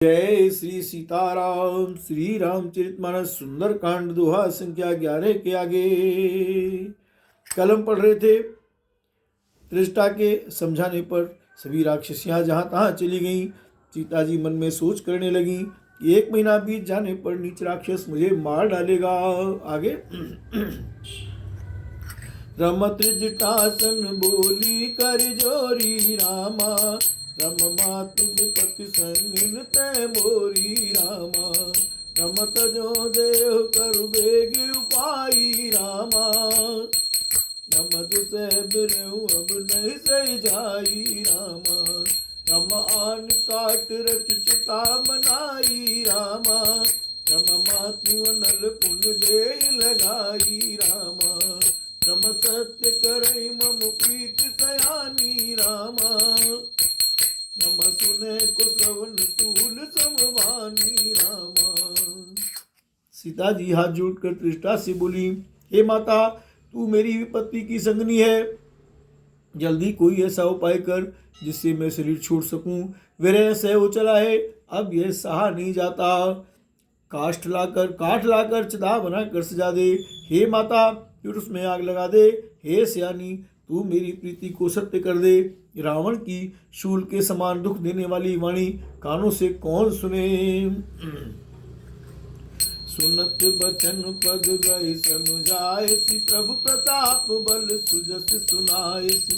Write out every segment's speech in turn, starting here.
जय श्री सीताराम। श्री रामचरितमानस सुंदर कांड दोहा संख्या 11 के आगे। कल हम पढ़ रहे थे, त्रिष्टा के समझाने पर सभी राक्षसियां जहां तहां चली गईं। सीता जी मन में सोच करने लगी कि 1 महीना बीत जाने पर नीच राक्षस मुझे मार डालेगा। आगे रमत जटासन बोली कर जोरी रामा, रमा तुम पति संगिन तय मोरी रामा, रमत जो देव करु बेग उपाई रामा, रमत से बिरहु अब नहीं सही जाई रामा, रम आन काट रच चिता बनाई रामा, रम मातु अनल पुन दे लगाई रामा, रम सत्य करई मम प्रीत सयानी रामा, रम सुने को सवन सूल समवानी रामा। सीता जी हाथ जोड़कर त्रिष्टा से बोली, हे माता, तू मेरी विपत्ति की संगनी है, जल्दी कोई ऐसा उपाय कर जिससे मैं शरीर छोड़ सकूं। विरह से हो चला है, अब यह सहा नहीं जाता। काठ लाकर चिता बनाकर सजा दे। हे माता, फिर उसमें आग लगा दे। हे सयानी, तू मेरी प्रीति को सत्य कर दे। रावण की शूल के समान दुख देने वाली वाणी कानों से कौन सुने। सुनत बचन पद गई समझायसी, प्रभु प्रताप बल सुजस सुनायसी,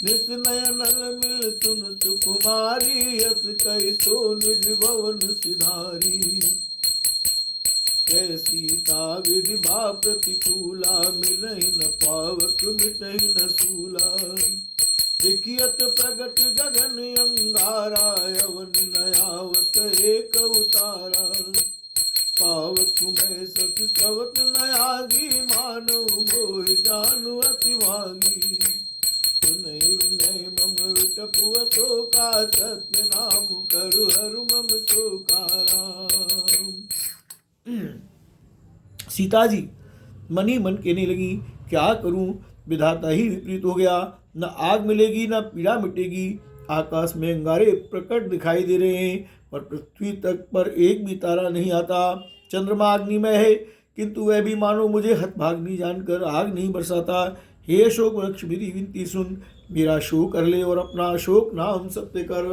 निस नयनल मिल सुन सुकुमारी, यस कई सो निज भवन सिधारी, जय सीता विधि भा प्रतिकूला, मिलहि न पावक मिटहि न सूला, देखियत प्रगट गगन अंगारा, अवन नयावत एक उतारा, पावक में सस सवत नयागी, मानो मोह जानु अति भागी, सुनहि विनय मम विटपु अशोका, सत्य नाम करु हरु मम शोकाराम। सीता जी मन ही मन कहने लगी, क्या करूं, विधाता ही विपरीत हो गया। न आग मिलेगी न पीड़ा मिटेगी। आकाश में अंगारे प्रकट दिखाई दे रहे हैं, पर पृथ्वी तक पर एक भी तारा नहीं आता। चंद्रमा अग्निमय है, किंतु वह भी मानो मुझे हतभाग्नि जानकर आग नहीं बरसाता। हे अशोक वृक्ष, मेरी विनती सुन, मेरा शोक कर ले और अपना अशोक नाम सत्य कर।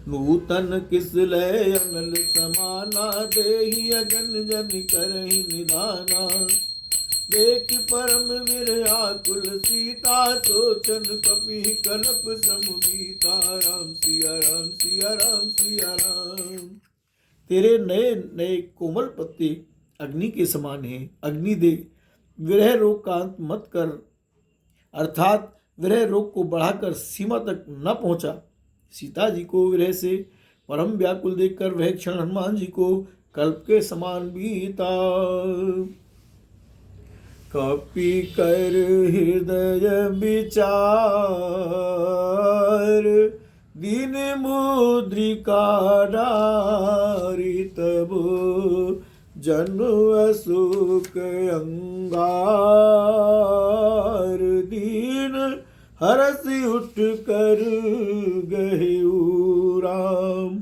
नूतन किस लय अनल समाना, देहि अगन जन करहि निदाना, देख परम विरहाकुल सीता, सोचन कपि कलप समुगीता, राम सिया राम सिया राम सिया राम। तेरे नए नए कोमल पत्ते अग्नि के समान हैं। अग्नि दे, विरह रोग का अंत मत कर, अर्थात विरह रोग को बढ़ाकर सीमा तक न पहुंचा। सीता जी को विरह से परम व्याकुल देखकर वह क्षण हनुमान जी को कल्प के समान बीता। कपि कर हृदय विचार, दीन मुद्रिका डारी, तब जनु अशोक अंगार, दीन हरसि उठ कर गहेउ राम।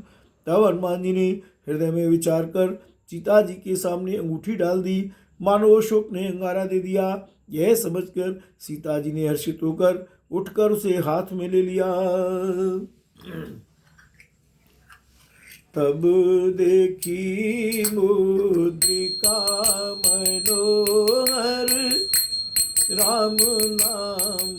तब हनुमान जी ने हृदय में विचार कर सीता जी के सामने अंगूठी डाल दी। मानो अशोक ने अंगारा दे दिया। यह समझकर सीता जी ने हर्षित होकर उठकर उसे हाथ में ले लिया। तब देखी मुद्रिका मनोहर, राम नाम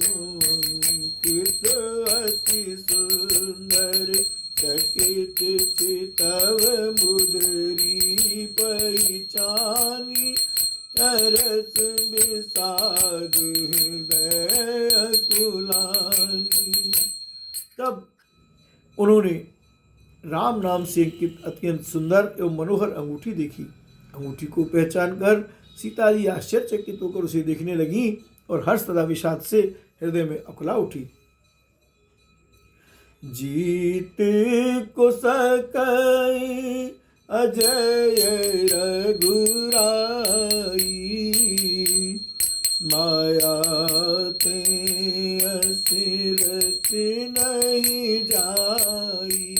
अंकित अति सुंदर, चकित चितव मुदरी पहिचानी, तरस विषाद हृदय कुलानी। तब उन्होंने राम नाम से अंकित अत्यंत सुंदर एवं मनोहर अंगूठी देखी। अंगूठी को पहचान कर सीता जी आश्चर्यचकित होकर उसे देखने लगी और हर्ष तथा विषाद से हृदय में अकुला उठी। जीत को सकई अजय रघुराई, माया ते असिरत नहीं जाई,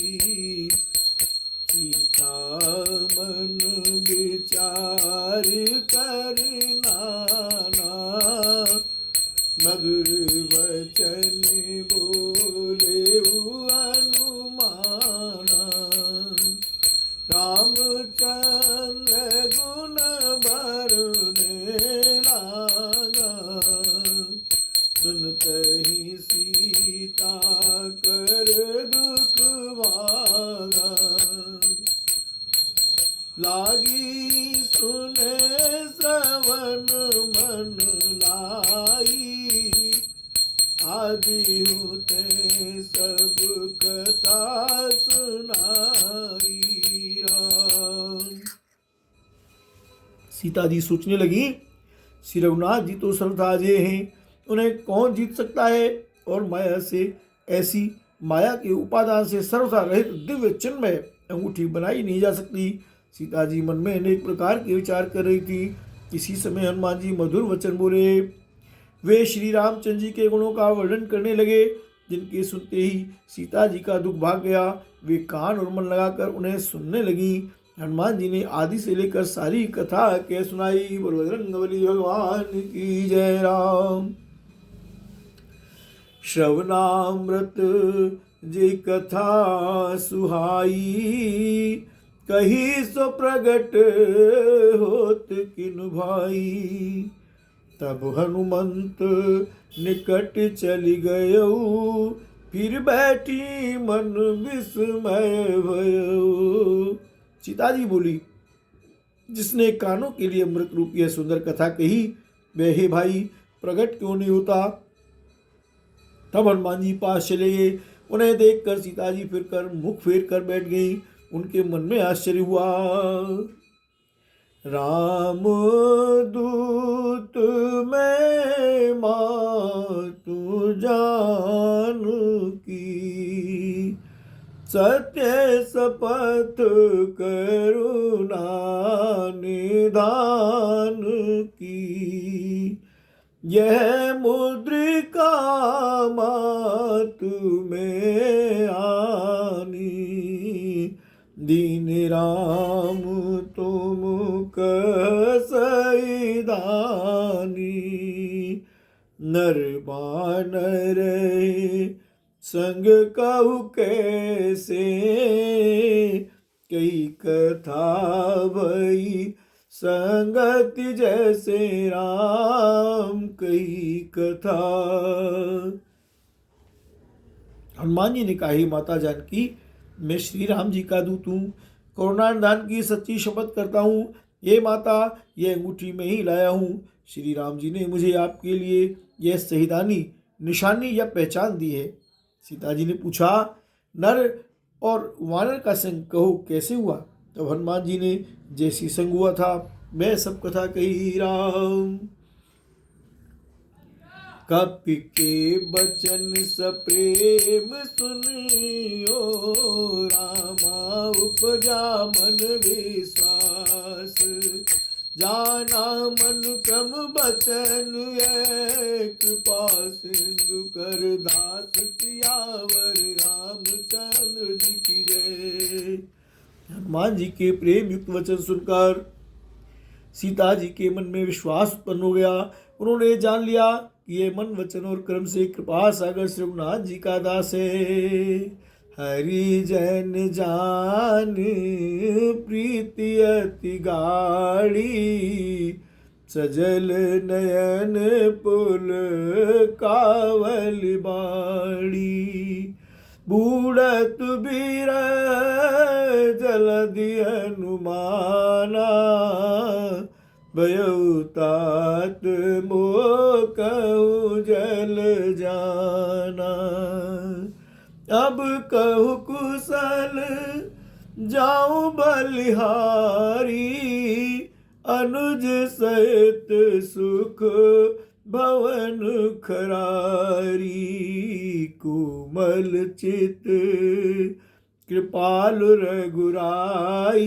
लागी सुने श्रवण मन लाई, आदि होते सब कथा सुनाई राम। सीता जी सोचने लगी, श्री रघुनाथ जी तो सर्वथा हैं, उन्हें कौन जीत सकता है। और माया से ऐसी माया के उपादान से सर्वथा रहित दिव्य चिन्मय अंगूठी बनाई नहीं जा सकती। सीता जी मन में अनेक प्रकार के विचार कर रही थी। इसी समय हनुमान जी मधुर वचन बोले। वे श्री रामचंद्र जी के गुणों का वर्णन करने लगे, जिनके सुनते ही सीता जी का दुख भाग गया। वे कान और मन लगाकर उन्हें सुनने लगी। हनुमान जी ने आदि से लेकर सारी कथा कह सुनाई। बोलो बजरंगबली भगवान की जय राम। श्रवणामृत जे कथा सुहाई, कही सो प्रगट होत किनु भाई। तब हनुमंत निकट चली गयऊ, फिर बैठी मन विस्मय भयऊ। सीता जी बोली, जिसने कानों के लिए अमृत रूप यह सुंदर कथा कही, वह हे भाई प्रकट क्यों नहीं होता। तब हनुमान जी पास चले गए। उन्हें देखकर सीता जी फिर कर मुख फेर कर बैठ गई। उनके मन में आश्चर्य हुआ। राम दूत में मातु जान की, सत्य शपथ करुणा निधान की। यह मुद्रिका मातु में आनी, दीन राम तुम कसई दानी। नर बानर संग कहु कैसे, कई कथा भई संगति जैसे राम कई कथा। हनुमान जी ने कहा, हे माता जानकी, मैं श्री राम जी का दूत हूँ, करुणा निधान की सच्ची शपथ करता हूँ। ये माता, यह अंगूठी में ही लाया हूँ। श्री राम जी ने मुझे आपके लिए यह शहीदानी निशानी या पहचान दी है। सीता जी ने पूछा, नर और वानर का संग कहो कैसे हुआ। तब हनुमान जी ने जैसी संग हुआ था मैं सब कथा कही राम। कपि के बचन सप्रेम सुनियो, रामा उपजा मन विश्वास। जाना मन क्रम बचन कृपा सिंधु कर दास, सियावर रामचंद्र जी की जय। हनुमान जी के प्रेम युक्त वचन सुनकर सीता जी के मन में विश्वास उत्पन्न हो गया। उन्होंने जान लिया कि ये मन वचन और कर्म से कृपा सागर श्री रघुनाथ जी का दास है। हरि जन जान प्रीति अति गाढ़ी, सजल नयन पुल कावल बाड़ी। बूढ़त बीर जलधि हनुमाना, भयउ तात मोकहु जल जाना। अब कहु कुशल जाऊं बलिहारी, अनुज सहित सुख भवन खरारी। कोमल चित कृपालु रघुराई,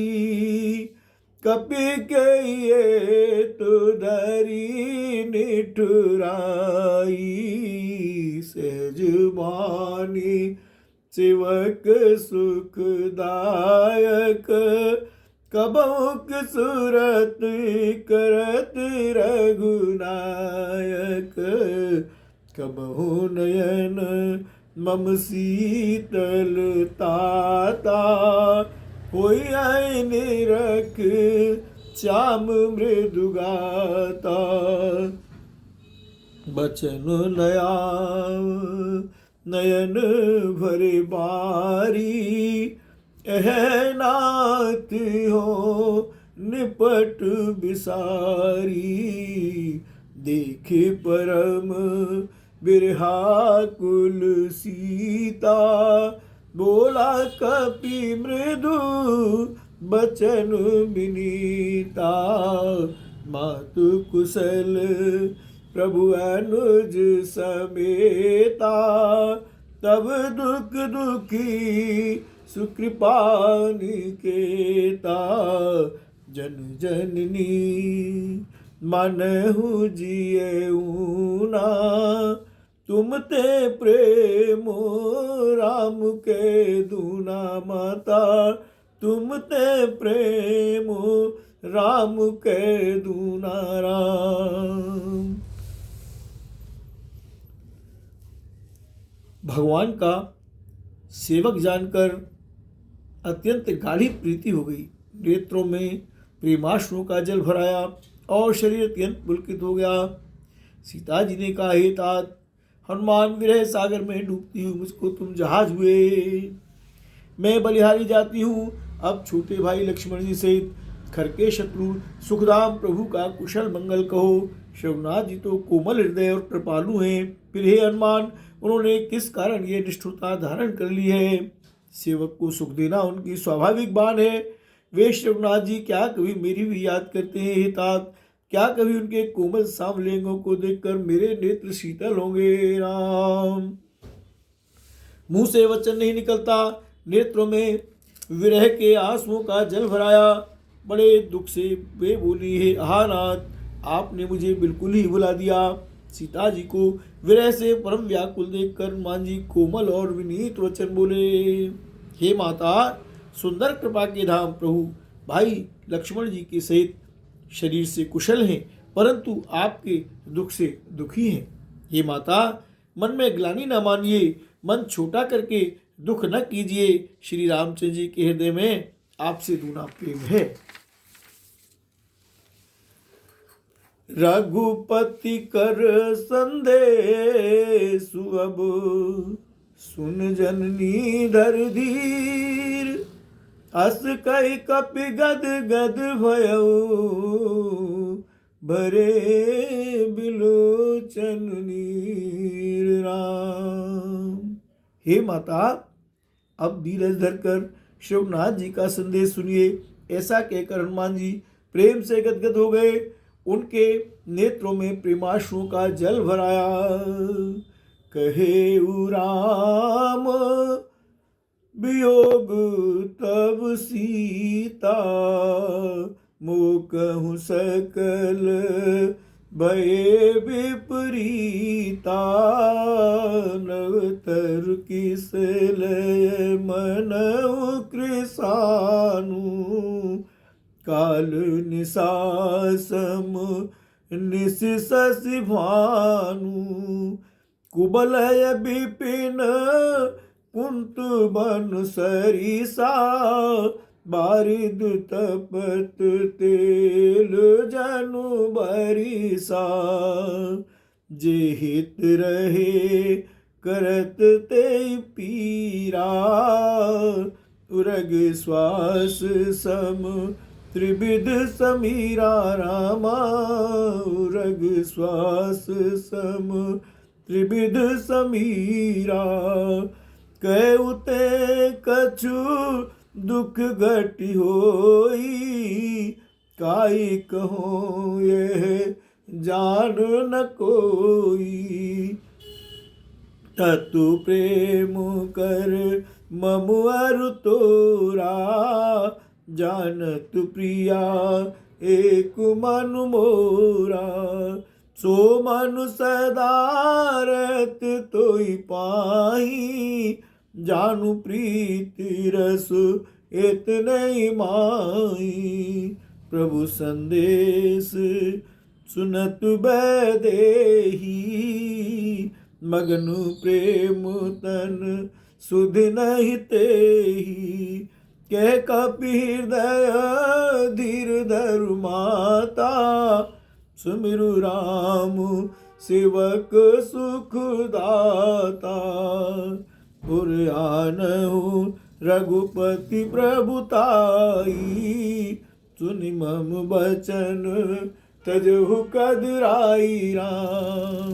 कपि के ये तो धरी निठुराई। सहज मानी सेवक सुखदायक, कबहुक सुरत करत रघुनायक। कबहु नयन मम शीतल ताता, होई निरख श्याम मृदुगाता। बचन नया नयन भरे बारी, नाथ हो निपट बिसारी। देखे परम बिरहाकुल सीता, बोला कपि मृदु बचन विनीता। मातु कुशल प्रभु अनुज समेता, तब दुख दुखी सुकृपा निकेता। जन जननी मनहु जियऊना, तुम ते प्रेम राम के दूना। माता तुम ते प्रेम राम के दूना। राम भगवान का सेवक जानकर अत्यंत गाढ़ी प्रीति हो गई। नेत्रों में प्रेमाश्रुओं का जल भराया और शरीर अत्यंत पुलकित हो गया। सीता जी ने कहा, हे तात, हनुमान विरह सागर में डूबती हूँ, मुझको तुम जहाज हुए। मैं बलिहारी जाती हूँ। अब छोटे भाई लक्ष्मण जी सहित खर के शत्रु सुखदाम प्रभु का कुशल मंगल कहो। रघुनाथ जी तो कोमल हृदय और कृपालु हैं, फिर हे हनुमान, उन्होंने किस कारण ये निष्ठुरता धारण कर ली है? सेवक को सुख देना उनकी स्वाभाविक बात है। वे रघुनाथ जी क्या कभी मेरी भी याद करते हैं? हे तात, क्या कभी उनके कोमल सांवलेंगों को देखकर मेरे नेत्र शीतल होंगे? राम मुंह से वचन नहीं निकलता, नेत्रों में विरह के आंसुओं का जल भराया। बड़े दुख से वे बोली, हे आहानाथ, आपने मुझे बिल्कुल ही भुला दिया। सीता जी को विरह से परम व्याकुल देखकर हनुमान जी कोमल और विनीत वचन बोले, हे माता, सुंदर कृपा के धाम प्रभु भाई लक्ष्मण जी के सहित शरीर से कुशल हैं, परंतु आपके दुख से दुखी हैं। हे माता, मन में ग्लानि न मानिए, मन छोटा करके दुख न कीजिए। श्री रामचंद्र जी के हृदय में आपसे दूना प्रेम है। रघुपति कर संदेश अब सुन जननी धर धीर। अस कई कपि गद गद भयऊ भरे बिलोचन नीर। राम हे माता, अब धीरज धरकर रघुनाथ जी का संदेश सुनिए। ऐसा कहकर हनुमान जी प्रेम से गदगद हो गए। उनके नेत्रों में प्रेमाश्रुओं का जल भराया। कहे राम वियोग तब सीता, मोकहु सकल भय विपरीता। नवतर किस लय मनउ कृसानु, काल निशासम निश शशि भानु। कुबलय विपिन कुंत बन सरिसा, बारिद तपत तेल जनु बरिसा। जे हित रहे करत ते पीरा, उरग श्वास सम त्रिविध समीरा। रामा उरग श्वास सम त्रिविध समीरा। कहते कछु दुख घटी होई, काई कहो यह जान न कोई। ततु प्रेम कर ममु अरु तोरा, जानत प्रिया एक मनु मोरा। सो मनु सदारत तोई पाही, जानू प्रीति रस इतने माई। प्रभु संदेश सुनत बैदेही, मगनु प्रेम तन सुध नहीं तेही। कह कपि हृदय धीर धरु माता, सुमिरु राम सेवक सुख दाता। पुर आनहु रघुपति प्रभुताई, सुनि मम बचन तजहु कदराई राम।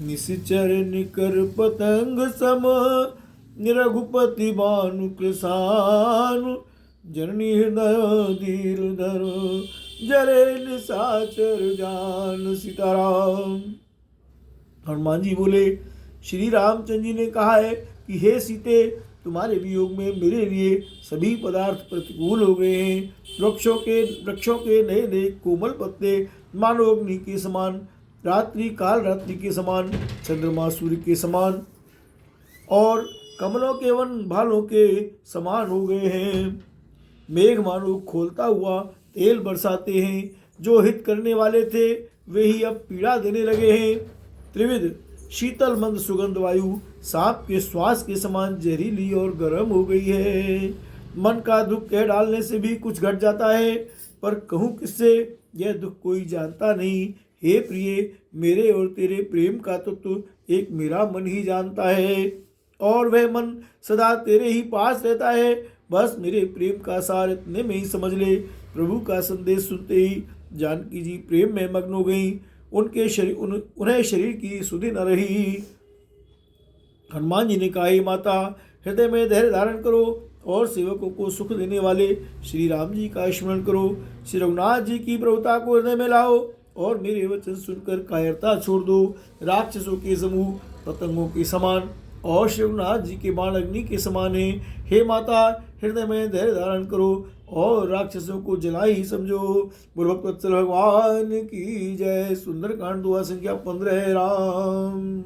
निश्चर निकर पतंग सम रघुपति भानु कृसानु। जननी हृदय धीर धर जरे निशाचर जान सीताराम। हनुमान जी बोले, श्री रामचंद्र जी ने कहा है कि हे सीते, तुम्हारे वियोग में मेरे लिए सभी पदार्थ प्रतिकूल हो गए हैं। वृक्षों के नए नए कोमल पत्ते मानो अग्नि के समान, रात्रि काल रात्रि के समान, चंद्रमा सूर्य के समान और कमलों के वन भालों के समान हो गए हैं। मेघ मानो खोलता हुआ तेल बरसाते हैं। जो हित करने वाले थे वे ही अब पीड़ा देने लगे हैं। त्रिविध शीतल मंद सुगंध वायु सांप के श्वास के समान जहरीली और गर्म हो गई है। मन का दुख कह डालने से भी कुछ घट जाता है, पर कहूँ किससे, यह दुख कोई जानता नहीं। हे प्रिय, मेरे और तेरे प्रेम का तत्व एक मेरा मन ही जानता है, और वह मन सदा तेरे ही पास रहता है। बस मेरे प्रेम का सार इतने में ही समझ ले। प्रभु का संदेश सुनते ही जानकी जी प्रेम में मग्न हो गई। उन्हें शरीर की सुधि न रही। हनुमान जी ने कहा, माता, हृदय में धैर्य धारण करो और सेवकों को सुख देने वाले श्री राम जी का स्मरण करो। श्री रघुनाथ जी की प्रभुता को हृदय में लाओ और मेरे वचन सुनकर कायरता छोड़ दो। राक्षसों के समूह पतंगों के समान और श्री रघुनाथ जी के बाण अग्नि के समान है। हे माता, हृदय में धैर्य धारण करो और राक्षसों को जला ही समझो। भगवान की जय। सुंदरकांड दुआ संख्या 15 है। राम।